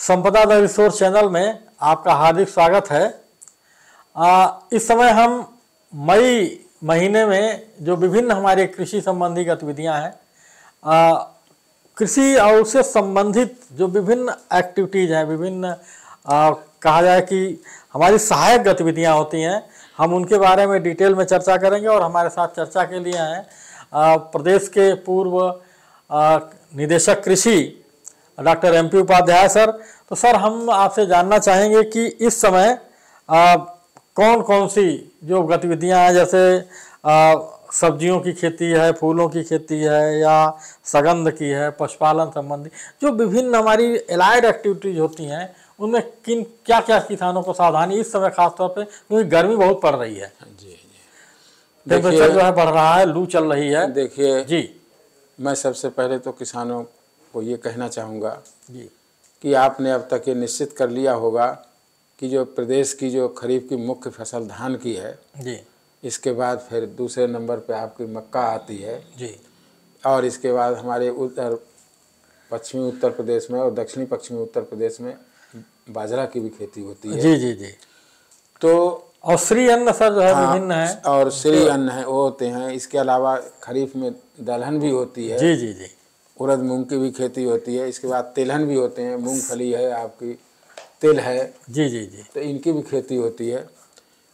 संपदा the resource channel में आपका हार्दिक स्वागत है। इस समय हम मई महीने में जो विभिन्न हमारे कृषि संबंधी गतिविधियां हैं, कृषि और उससे संबंधित जो विभिन्न एक्टिविटीज़ हैं, विभिन्न कहा जाए कि हमारी सहायक गतिविधियां होती हैं, हम उनके बारे में डिटेल में चर्चा करेंगे। और हमारे साथ चर्चा के लिए हैं प्रदेश के पूर्व निदेशक कृषि डॉक्टर MP उपाध्याय सर। तो सर, हम आपसे जानना चाहेंगे कि इस समय कौन कौन सी जो गतिविधियां हैं, जैसे सब्जियों की खेती है, फूलों की खेती है, या सगंध की है, पशुपालन संबंधी जो विभिन्न हमारी एलाइड एक्टिविटीज होती हैं, उनमें क्या क्या किसानों को सावधानी इस समय खासतौर पे, क्योंकि गर्मी बहुत पड़ रही है, टेम्परेचर जो है बढ़ रहा है, लू चल रही है। देखिए जी, मैं सबसे पहले तो किसानों को ये कहना चाहूँगा जी कि आपने अब तक ये निश्चित कर लिया होगा कि जो प्रदेश की जो खरीफ की मुख्य फसल धान की है, जी इसके बाद फिर दूसरे नंबर पे आपकी मक्का आती है जी, और इसके बाद हमारे पश्चिमी उत्तर प्रदेश में और दक्षिणी पश्चिमी उत्तर प्रदेश में बाजरा की भी खेती होती है। जी जी जी। तो और श्री अन्न सर जो है विभिन्न है, और श्री अन्न है वो होते हैं। इसके अलावा खरीफ में दलहन भी होती है। जी जी जी, उड़द मूंग की भी खेती होती है। इसके बाद तिलहन भी होते हैं, मूंगफली है, आपकी तिल है। जी जी जी, तो इनकी भी खेती होती है।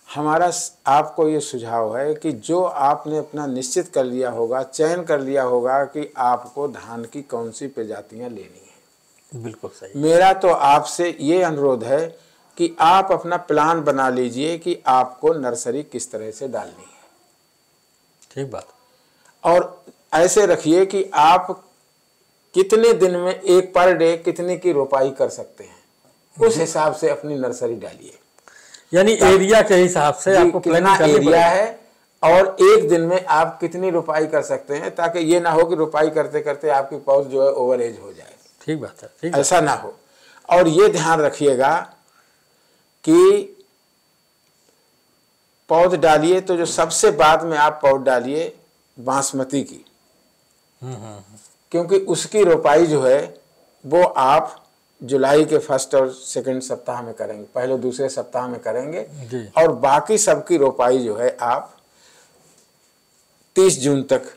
हमारा आपको ये सुझाव है कि जो आपने अपना निश्चित कर लिया होगा, चयन कर लिया होगा कि आपको धान की कौन सी प्रजातियां लेनी है, बिल्कुल सही। मेरा तो आपसे ये अनुरोध है कि आप अपना प्लान बना लीजिए कि आपको नर्सरी किस तरह से डालनी है। ठीक बात। और ऐसे रखिए कि आप कितने दिन में एक पर डे कितने की रोपाई कर सकते हैं, उस हिसाब से अपनी नर्सरी डालिए। यानी एरिया के हिसाब से आपको कितना एरिया है और एक दिन में आप कितनी रोपाई कर सकते हैं, ताकि ये ना हो कि रोपाई करते करते आपकी पौध जो है ओवर एज हो जाए। ठीक बात है, ठीक ऐसा ना हो। और ये ध्यान रखिएगा कि पौध डालिए तो जो सबसे बाद में आप पौध डालिए बासमती की, क्योंकि उसकी रोपाई जो है वो आप जुलाई के फर्स्ट और सेकंड सप्ताह में करेंगे, पहले दूसरे सप्ताह में करेंगे। और बाकी सबकी रोपाई जो है आप 30 जून तक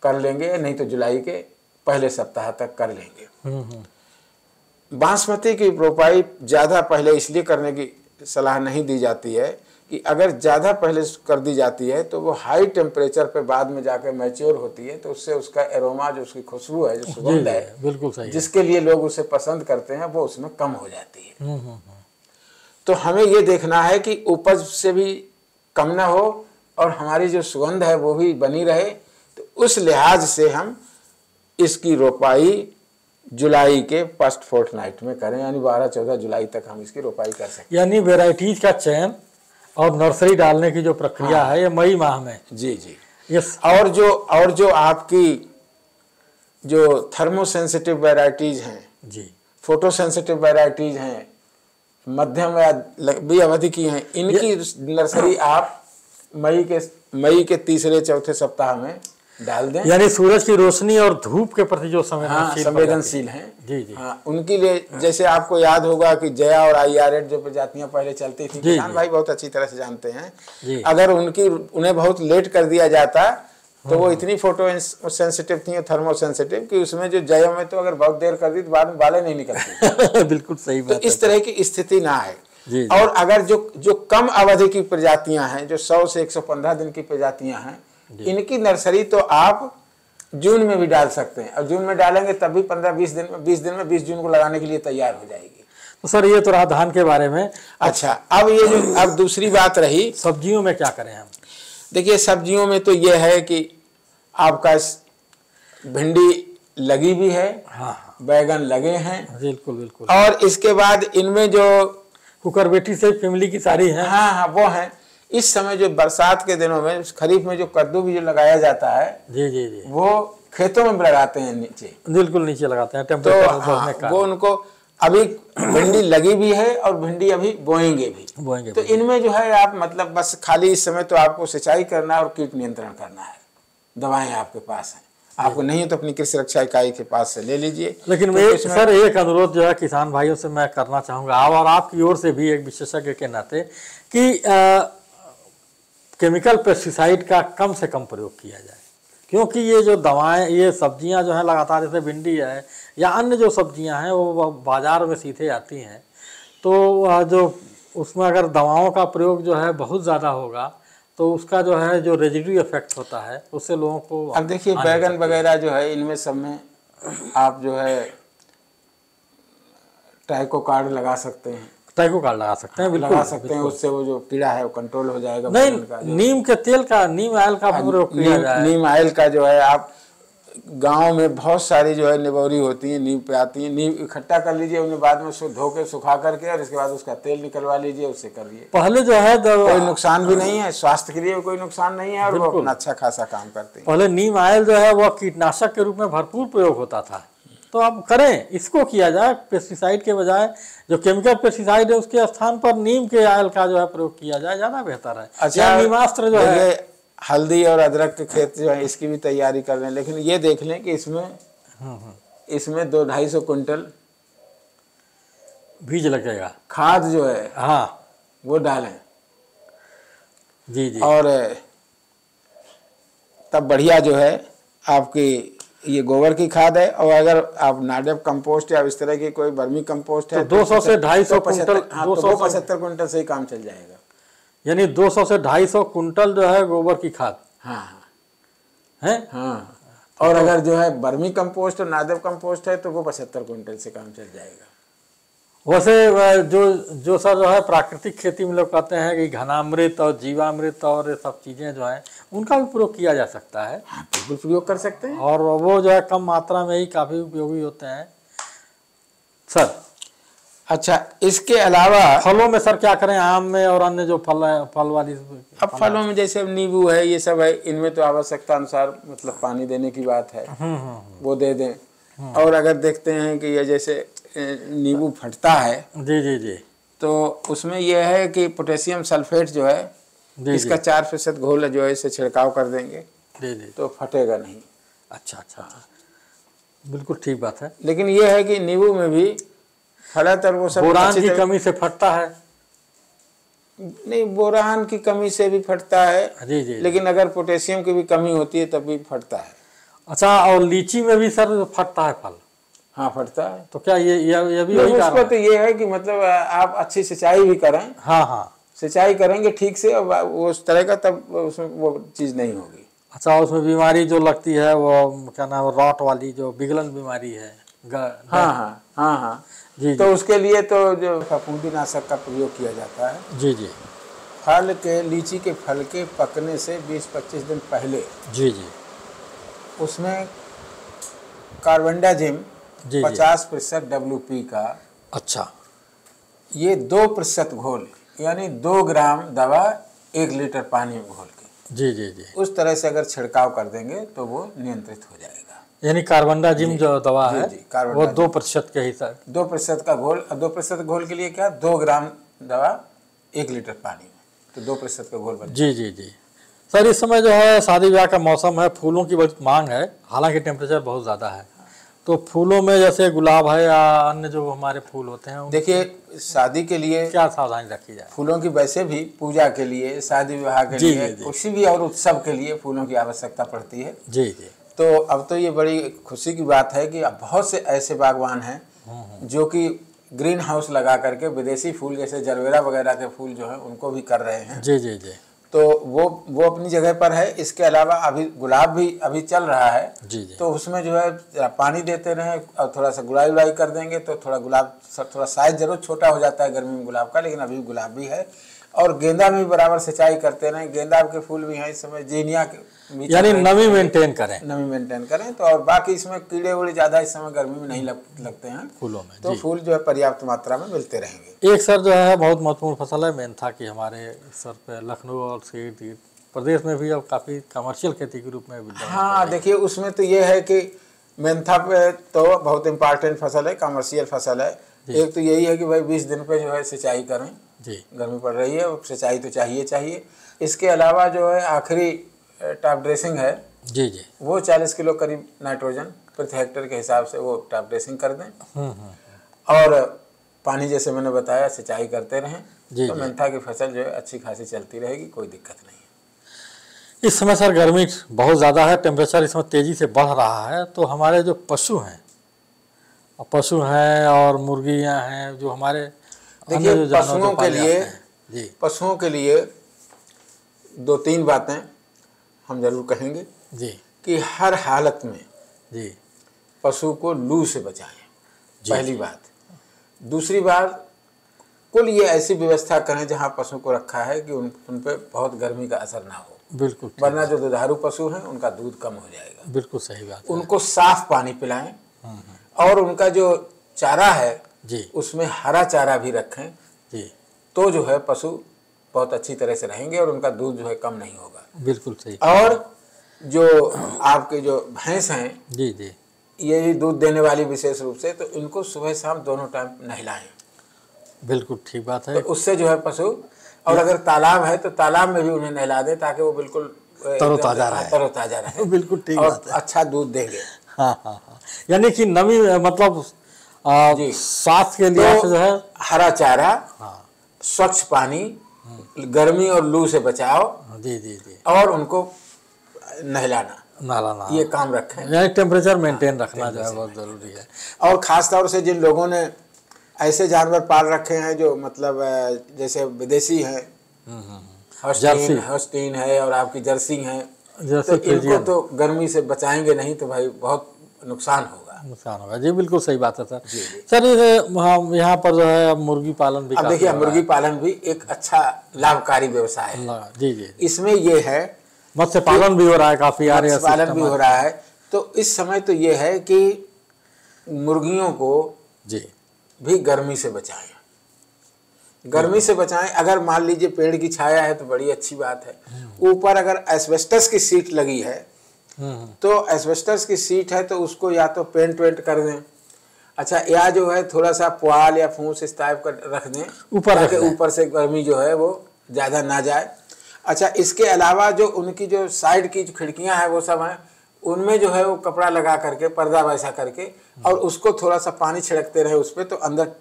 कर लेंगे, नहीं तो जुलाई के पहले सप्ताह तक कर लेंगे। बासमती की रोपाई ज़्यादा पहले इसलिए करने की सलाह नहीं दी जाती है कि अगर ज़्यादा पहले कर दी जाती है तो वो हाई टेम्परेचर पे बाद में जाकर मैच्योर होती है, तो उससे उसका एरोमा, जो उसकी खुशबू है, जो सुगंध है, बिल्कुल सही, जिसके लिए लोग उसे पसंद करते हैं, वो उसमें कम हो जाती है। तो हमें ये देखना है कि उपज से भी कम ना हो और हमारी जो सुगंध है वो भी बनी रहे। तो उस लिहाज से हम इसकी रोपाई जुलाई के फर्स्ट फोर्टनाइट में करें, यानी 12-14 जुलाई तक हम इसकी रोपाई कर सकते हैं। यानी वेराइटीज का चयन और नर्सरी डालने की जो प्रक्रिया है, ये मई माह में। जी जी, यस। और जो आपकी जो थर्मोसेंसिटिव वेराइटीज हैं, जी, फोटो सेंसिटिव वेराइटीज हैं, मध्यम या लंबी अवधि की हैं, इनकी नर्सरी आप मई के तीसरे चौथे सप्ताह में डाल दें। यानी सूरज की रोशनी और धूप के प्रति जो संवेदनशील हैं, जी जी, हाँ, उनके लिए। जैसे आपको याद होगा कि जया और IR8 जो प्रजातियां पहले चलती थी, किसान भाई बहुत अच्छी तरह से जानते हैं। अगर उन्हें बहुत लेट कर दिया जाता तो वो इतनी फोटो सेंसिटिव थी, थर्मो सेंसिटिव, कि उसमें जो जया में तो अगर बहुत देर कर दी तो बाद में बालें नहीं निकलती। बिल्कुल सही बात। तो इस तरह की स्थिति ना आए। और अगर जो कम अवधि की प्रजातियां हैं, जो 100 से 115 दिन की प्रजातियां हैं, इनकी नर्सरी तो आप जून में भी डाल सकते हैं। और जून में डालेंगे तब भी 15-20 दिन में 20 जून को लगाने के लिए तैयार हो जाएगी। तो सर, ये तो रहा धान के बारे में। अच्छा, अब दूसरी बात रही सब्जियों में क्या करें हम। देखिए, सब्जियों में तो ये है कि आपका भिंडी लगी भी है, हाँ, बैगन लगे हैं, बिल्कुल बिल्कुल। और इसके बाद इनमें जो कुकरबेटी से फैमिली की सारी है, हाँ, वो है। इस समय जो बरसात के दिनों में, खरीफ में जो कद्दू भी जो लगाया जाता है, जी जी जी, वो खेतों में लगाते हैं नीचे, बिल्कुल नीचे लगाते हैं टेम्परेचर बढ़ने का। वो उनको अभी भिंडी लगी भी है और भिंडी अभी बोएंगे भी। तो इनमें जो है आप मतलब बस खाली इस समय तो आपको सिंचाई करना है और कीट नियंत्रण करना है, दवाएं आपके पास हैं। आपको नहीं है तो अपनी कृषि रक्षा इकाई के पास से ले लीजिए। लेकिन मैं सर एक अनुरोध जो है किसान भाइयों से मैं करना चाहूँगा, आप और आपकी ओर से भी एक विशेषज्ञ के नाते, कि केमिकल पेस्टिसाइड का कम से कम प्रयोग किया जाए, क्योंकि ये जो दवाएं, ये सब्जियां जो हैं लगातार, जैसे भिंडी है या अन्य जो सब्जियां हैं वो बाज़ार में सीधे आती हैं, तो जो उसमें अगर दवाओं का प्रयोग जो है बहुत ज़्यादा होगा तो उसका जो है जो रेजिड्यू इफेक्ट होता है उससे लोगों को, अब देखिए बैगन वगैरह जो है इनमें सब में आप जो है ट्राइको कार्ड लगा सकते हैं, ट्राइको कार्ड लगा सकते हैं, बिल्कुल लगा सकते हैं, उससे वो जो कीड़ा है वो कंट्रोल हो जाएगा। नहीं, नीम के तेल का, नीम आयल का प्रयोग किया जाए। नीम आयल का जो है, आप गांव में बहुत सारी जो है निबौरी होती है, नीम पे आती है, नीम इकट्ठा कर लीजिए, उन्हें बाद में धो के सुखा करके और इसके बाद उसका तेल निकलवा लीजिए, उससे करिए। पहले जो है कोई नुकसान भी नहीं है, स्वास्थ्य के लिए कोई नुकसान नहीं है और वो अपना अच्छा खासा काम करते हैं। पहले नीम आयल जो है वह कीटनाशक के रूप में भरपूर प्रयोग होता था, तो अब करें, इसको किया जाए, पेस्टिसाइड के बजाय जो केमिकल पेस्टिसाइड है उसके स्थान पर नीम के आयल का जो है प्रयोग किया जाए, ज़्यादा बेहतर है। अच्छा, नीमास्त्र जो है, हल्दी और अदरक के खेत जो है इसकी भी तैयारी कर रहे हैं, लेकिन ये देख लें कि इसमें 200-250 कुंटल बीज लगेगा, खाद जो है हाँ वो डालें। जी जी। और तब बढ़िया जो है आपकी ये गोबर की खाद है, और अगर आप नाडेप कंपोस्ट या इस तरह की कोई वर्मी कंपोस्ट है तो 200 से 250 कुंटल, 275 कुंटल से ही काम चल जाएगा। यानी 200 से 250 कुंटल जो है गोबर की खाद, हाँ है, हाँ। और अगर जो है वर्मी कंपोस्ट और नादेप कंपोस्ट है तो वो 75 कुंटल से काम चल जाएगा। वैसे जो सर जो है प्राकृतिक खेती में लोग कहते हैं कि घनामृत और जीवामृत और ये सब चीज़ें जो हैं उनका भी प्रयोग किया जा सकता है। हाँ, बिल्कुल प्रयोग कर सकते हैं, और वो जो है कम मात्रा में ही काफ़ी उपयोगी होते हैं सर। अच्छा, इसके अलावा फलों में सर क्या करें, आम में और अन्य जो फल वाली, अब फलों में जैसे नींबू है, ये सब है, इनमें तो आवश्यकता अनुसार मतलब पानी देने की बात है, वो दे दें। और अगर देखते हैं कि ये जैसे नींबू फटता है, जी जी जी, तो उसमें यह है कि पोटेशियम सल्फेट जो है इसका 4% घोल जो है इसे छिड़काव कर देंगे, जी जी, तो फटेगा नहीं। अच्छा अच्छा अच्छा, बिल्कुल ठीक बात है। लेकिन ये है कि नींबू में भी फलातर वो सब बोरान की कमी से फटता है, नहीं, बोरान की कमी से भी फटता है, जी जी, लेकिन अगर पोटेशियम की भी कमी होती है तब भी फटता है। अच्छा, और लीची में भी सर फटता है फल? हाँ, फटता है। तो क्या ये भी वही कारण है? तो ये है कि मतलब आप अच्छी सिंचाई भी करें, हाँ हाँ, सिंचाई करेंगे ठीक से वो उस तरह का, तब उसमें वो चीज़ नहीं होगी। अच्छा, उसमें बीमारी जो लगती है वो क्या नाम है, रॉट वाली जो विगलन बीमारी है, हाँ हाँ हाँ हाँ जी, तो उसके लिए तो जो फफूंदीनाशक का प्रयोग किया जाता है। जी जी, लीची के फल के पकने से 20-25 दिन पहले जी जी, उसमें कार्बेंडाजिम 50% WP का, अच्छा, ये 2% घोल, यानी 2 ग्राम दवा 1 लीटर पानी में घोल के, जी जी जी, उस तरह से अगर छिड़काव कर देंगे तो वो नियंत्रित हो जाएगा। यानी कार्बेंडाजिम जो दवा है वो 2% के हिसाब, 2% का घोल, 2% घोल के लिए क्या, 2 ग्राम दवा 1 लीटर पानी में, तो 2% का घोल बन। जी जी जी। सर, इस समय जो है शादी ब्याह का मौसम है, फूलों की बहुत मांग है, हालांकि टेम्परेचर बहुत ज़्यादा है, तो फूलों में जैसे गुलाब है या अन्य जो हमारे फूल होते हैं, देखिए शादी के लिए क्या सावधानी रखी जाए? फूलों की वैसे भी पूजा के लिए, शादी विवाह के लिए, किसी भी और उत्सव के लिए फूलों की आवश्यकता पड़ती है। जी जी। तो अब तो ये बड़ी खुशी की बात है कि अब बहुत से ऐसे बागवान हैं जो कि ग्रीन हाउस लगा करके विदेशी फूल जैसे जरवेरा वगैरह के फूल जो है उनको भी कर रहे हैं। जी जी जी। तो वो अपनी जगह पर है। इसके अलावा अभी गुलाब भी अभी चल रहा है। जी जी। तो उसमें जो है पानी देते रहें और थोड़ा सा गुड़ाई उड़ाई कर देंगे तो थोड़ा गुलाब थोड़ा साइज जरूर छोटा हो जाता है गर्मी में गुलाब का, लेकिन अभी गुलाब भी है। और गेंदा में भी बराबर सिंचाई करते रहें। गेंदा के फूल भी हैं इस समय, जीनिया के, यानी नमी मेंटेन करें, नमी मेंटेन करें। तो और बाकी इसमें कीड़े उड़े ज़्यादा इस समय गर्मी में नहीं लगते हैं फूलों में, तो फूल जो है पर्याप्त मात्रा में मिलते रहेंगे। एक सर जो है बहुत महत्वपूर्ण फसल है मेंथा की, हमारे सर पे लखनऊ और सीधी प्रदेश में भी अब काफ़ी कमर्शियल खेती के रूप में। हाँ देखिए, उसमें तो ये है कि मेंथा पे तो बहुत इम्पॉर्टेंट फसल है, कमर्शियल फसल है। एक तो यही है कि भाई 20 दिन पे जो है सिंचाई करें जी, गर्मी पड़ रही है, सिंचाई तो चाहिए। इसके अलावा जो है आखिरी टॉप ड्रेसिंग है जी जी, वो 40 किलो करीब नाइट्रोजन प्रति हेक्टेयर के हिसाब से वो टॉप ड्रेसिंग कर दें। और पानी जैसे मैंने बताया सिंचाई करते रहें, तो मेंथा की फसल जो है अच्छी खासी चलती रहेगी, कोई दिक्कत नहीं है। इस समय सर गर्मी बहुत ज़्यादा है, टेम्परेचर इसमें तेज़ी से बढ़ रहा है, तो हमारे जो पशु हैं और मुर्गियां हैं जो हमारे, देखिए पशुओं के लिए 2-3 बातें हम जरूर कहेंगे जी कि हर हालत में जी पशु को लू से बचाएं, पहली बात। दूसरी बात, कुल ये ऐसी व्यवस्था करें जहां पशु को रखा है कि उन पे बहुत गर्मी का असर ना हो। बिल्कुल, वरना जो दुधारू पशु हैं उनका दूध कम हो जाएगा। बिल्कुल सही बात है। उनको साफ पानी पिलाएं और उनका जो चारा है जी उसमें हरा चारा भी रखें जी, तो जो है पशु बहुत अच्छी तरह से रहेंगे और उनका दूध जो है कम नहीं होगा। बिल्कुल सही। और जो आपके जो भैंस हैं जी जी, ये भी दूध देने वाली विशेष रूप से, तो इनको सुबह शाम दोनों टाइम नहलाएं। बिल्कुल ठीक बात है। तो उससे जो है पशु, और अगर तालाब है तो तालाब में भी उन्हें नहला दें ताकि वो बिल्कुल तरोताजा रहे। बिल्कुल ठीक और बात है। अच्छा दूध देंगे। हाँ, यानी कि नमी मतलब स्वास्थ्य के लिए जो है हरा चारा, स्वच्छ पानी, गर्मी और लू से बचाओ, जी जी जी, और उनको नहलाना, ये काम रखें। यानी टेम्परेचर मेंटेन रखना जो है बहुत ज़रूरी है। और ख़ास तौर से जिन लोगों ने ऐसे जानवर पाल रखे हैं जो मतलब जैसे विदेशी हैं, हॉस्टीन है और आपकी जर्सी है, तो इनको तो गर्मी से बचाएंगे नहीं तो भाई बहुत नुकसान होगा। जी बिल्कुल सही बात है सर। सर यहाँ पर जो है अब मुर्गी पालन भी, अब देखिए मुर्गी पालन भी एक अच्छा लाभकारी व्यवसाय है। जी जी, इसमें ये है मत्स्य पालन भी हो रहा है, काफ़ी मत्स्य पालन भी हो रहा है। तो इस समय तो ये है कि मुर्गियों को जी भी गर्मी से बचाएं, गर्मी से बचाएं। अगर मान लीजिए पेड़ की छाया है तो बड़ी अच्छी बात है। ऊपर अगर एस्बेस्टस की सीट लगी है तो एस्बेस्टस की सीट है तो उसको या तो पेंट वेंट कर दें, अच्छा, या जो है थोड़ा सा पुआल या फूस इस टाइप का रख दें ताकि ऊपर से गर्मी जो है वो ज़्यादा ना जाए। अच्छा, इसके अलावा जो उनकी जो साइड की जो खिड़कियां हैं वो सब हैं, उनमें जो है वो कपड़ा लगा करके, पर्दा वैसा करके, और उसको थोड़ा सा पानी छिड़कते रहे उस पर, तो अंदर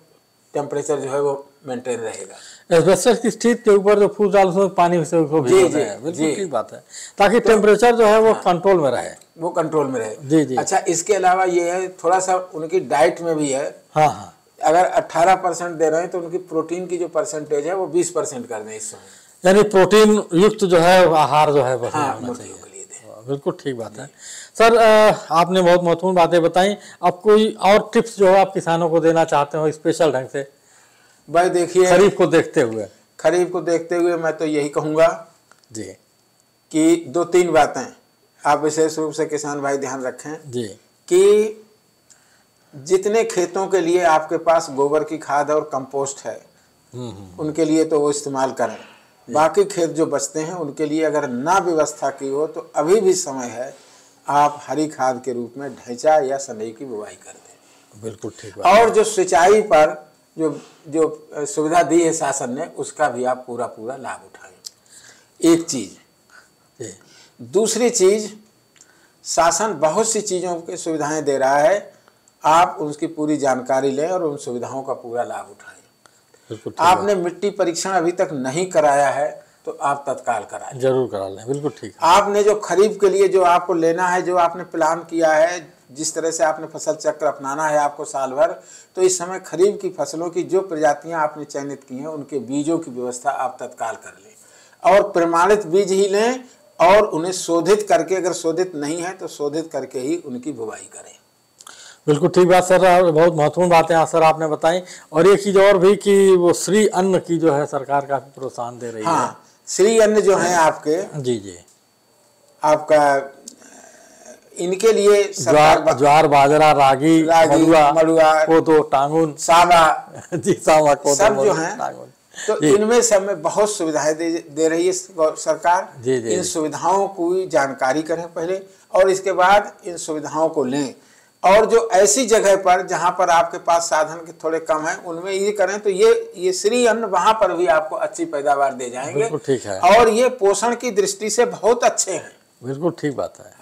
टेम्परेचर जो है वो मेंटेन रहेगा। एस्बेस्टस की स्टील के ऊपर जो फूस डाल उसमें पानी से उसको भिगोना है। बिल्कुल ठीक बात है, ताकि टेम्परेचर जो है वो कंट्रोल में रहे, वो कंट्रोल में रहे। जी जी। अच्छा, इसके अलावा ये है थोड़ा सा उनकी डाइट में भी है। हाँ, अगर 18% दे रहे हैं तो उनकी प्रोटीन की जो परसेंटेज है वो 20% कर दें इस समय, यानी प्रोटीन युक्त जो है आहार जो है मुर्गियों के लिए दें। बिल्कुल ठीक बात है सर। आपने बहुत महत्वपूर्ण बातें बताई। अब कोई और टिप्स जो है आप किसानों को देना चाहते हो स्पेशल ढंग से? भाई देखिए, खरीफ को देखते हुए मैं तो यही कहूँगा जी कि 2-3 बातें आप विशेष रूप से किसान भाई ध्यान रखें जी, कि जितने खेतों के लिए आपके पास गोबर की खाद और कंपोस्ट है उनके लिए तो वो इस्तेमाल करें। बाकी खेत जो बचते हैं उनके लिए अगर ना व्यवस्था की हो तो अभी भी समय है, आप हरी खाद के रूप में ढैंचा या सनई की बुवाई कर दें। बिल्कुल ठीक। और जो सिंचाई पर जो सुविधा दी है शासन ने, उसका भी आप पूरा लाभ उठाएं। एक चीज़। दूसरी चीज़, शासन बहुत सी चीज़ों की सुविधाएं दे रहा है, आप उसकी पूरी जानकारी लें और उन सुविधाओं का पूरा लाभ उठाएं। आपने मिट्टी परीक्षण अभी तक नहीं कराया है तो आप तत्काल करा लें, जरूर करा लें। बिल्कुल ठीक। आपने जो खरीफ के लिए जो आपको लेना है, जो आपने प्लान किया है, जिस तरह से आपने फसल चक्र अपनाना है आपको साल भर, तो इस समय खरीफ की फसलों की जो प्रजातियां आपने चयनित की हैं उनके बीजों की व्यवस्था आप तत्काल कर लें और प्रमाणित बीज ही लें और उन्हें शोधित करके, अगर शोधित नहीं है तो शोधित करके ही उनकी बुवाई करें। बिल्कुल ठीक बात सर, बहुत महत्वपूर्ण बातें सर आपने बताई। और एक चीज़ और भी कि वो श्री अन्न की जो है सरकार काफ़ी प्रोत्साहन दे रही है। हाँ, श्री अन्न जो है आपके, जी जी, आपका इनके लिए ज्वार बाजरा रागी मड़ुआ कोदो टांगुन सावा जी सावा कोदो सब जो है, तो इनमें सब में बहुत सुविधाएं दे रही है सरकार। इन सुविधाओं की जानकारी करें पहले और इसके बाद इन सुविधाओं को लें। और जो ऐसी जगह पर जहां पर आपके पास साधन के थोड़े कम है उनमें ये करें तो ये श्री अन्न वहां पर भी आपको अच्छी पैदावार दे जाएंगे। ठीक है। और ये पोषण की दृष्टि से बहुत अच्छे हैं। बिल्कुल ठीक बात है।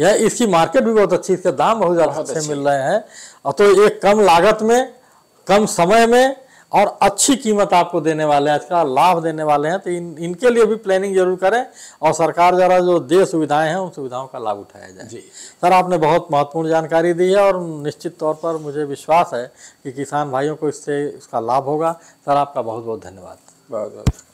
यह इसकी मार्केट भी बहुत अच्छी, इसके दाम बहुत ज़्यादा अच्छे मिल रहे हैं। और तो एक कम लागत में, कम समय में और अच्छी कीमत आपको देने वाले हैं, इसका लाभ देने वाले हैं। तो इनके लिए भी प्लानिंग जरूर करें और सरकार द्वारा जो दे सुविधाएं हैं उन सुविधाओं का लाभ उठाया जाए। जी सर, आपने बहुत महत्वपूर्ण जानकारी दी है और निश्चित तौर पर मुझे विश्वास है कि किसान भाइयों को इससे इसका लाभ होगा। सर, आपका बहुत बहुत धन्यवाद। बहुत बहुत